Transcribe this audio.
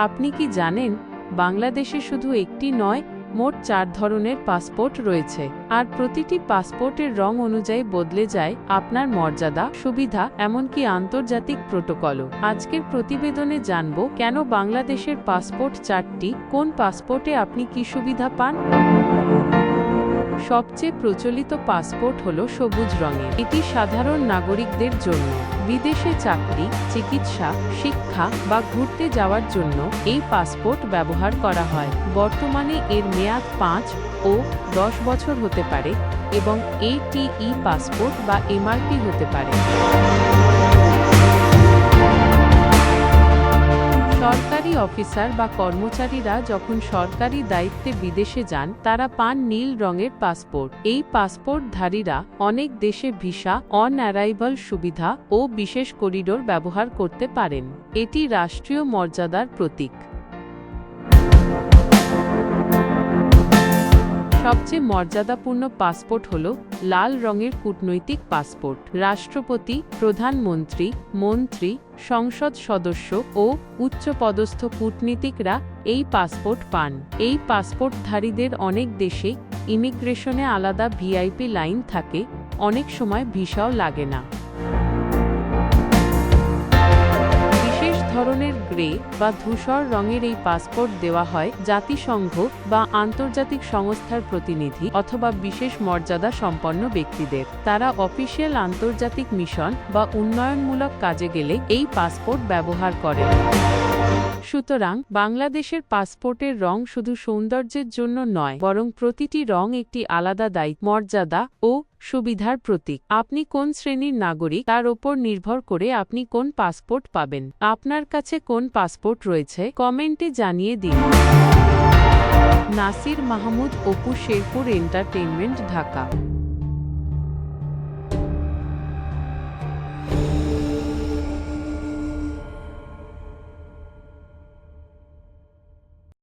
আপনি কি জানেন বাংলাদেশে শুধু একটি নয়, মোট 4 ধরনের পাসপোর্ট রয়েছে, আর প্রতিটি পাসপোর্টের রং অনুযায়ী বদলে যায় আপনার মর্যাদা, সুবিধা, এমনকি আন্তর্জাতিক প্রটোকলও। আজকের প্রতিবেদনে জানব কেন বাংলাদেশের পাসপোর্ট 4টি, কোন পাসপোর্টে আপনি কি সুবিধা পান। সবচেয়ে প্রচলিত পাসপোর্ট হলো সবুজ রঙের। এটি সাধারণ নাগরিকদের জন্য। বিদেশে চাকরি, চিকিৎসা, শিক্ষা বা ঘুরতে যাওয়ার জন্য এই পাসপোর্ট ব্যবহার করা হয়। বর্তমানে এর মেয়াদ 5 ও 10 বছর হতে পারে এবং ATE পাসপোর্ট বা MRP হতে পারে। সরকারি অফিসার বা কর্মচারীরা যখন সরকারি দায়িত্বে বিদেশে যান, তারা পান নীল রঙের পাসপোর্ট। এই পাসপোর্টধারীরা অনেক দেশে ভিসা অন অ্যারাইভাল সুবিধা ও বিশেষ করিডোর ব্যবহার করতে পারেন। এটি রাষ্ট্রীয় মর্যাদার প্রতীক। সবচেয়ে মর্যাদাপূর্ণ পাসপোর্ট হল লাল রঙের কূটনৈতিক পাসপোর্ট। রাষ্ট্রপতি, প্রধানমন্ত্রী, মন্ত্রী, সংসদ সদস্য ও উচ্চপদস্থ কূটনীতিকরা এই পাসপোর্ট পান। এই পাসপোর্টধারীদের অনেক দেশে ইমিগ্রেশনে আলাদা VIP লাইন থাকে, অনেক সময় ভিসাও লাগে না। ধরনের গ্রে বা ধূসর রঙের এই পাসপোর্ট দেওয়া হয় জাতিসংঘ বা আন্তর্জাতিক সংস্থার প্রতিনিধি অথবা বিশেষ মর্যাদা সম্পন্ন ব্যক্তিদের। তারা অফিসিয়াল আন্তর্জাতিক মিশন বা উন্নয়নমূলক কাজে গেলে এই পাসপোর্ট ব্যবহার করে। সুতরাং বাংলাদেশের পাসপোর্টের রং শুধু সৌন্দর্যের জন্য নয়, বরং প্রতিটি রং একটি আলাদা দায়িত্ব, মর্যাদা ও সুবিধার প্রতীক। আপনি কোন শ্রেণীর নাগরিক তার ওপর নির্ভর করে আপনি কোন পাসপোর্ট পাবেন। আপনার কাছে কোন পাসপোর্ট রয়েছে কমেন্টে জানিয়ে দিন। নাসির মাহমুদ, অপু, শেরপুর এন্টারটেইনমেন্ট, ঢাকা।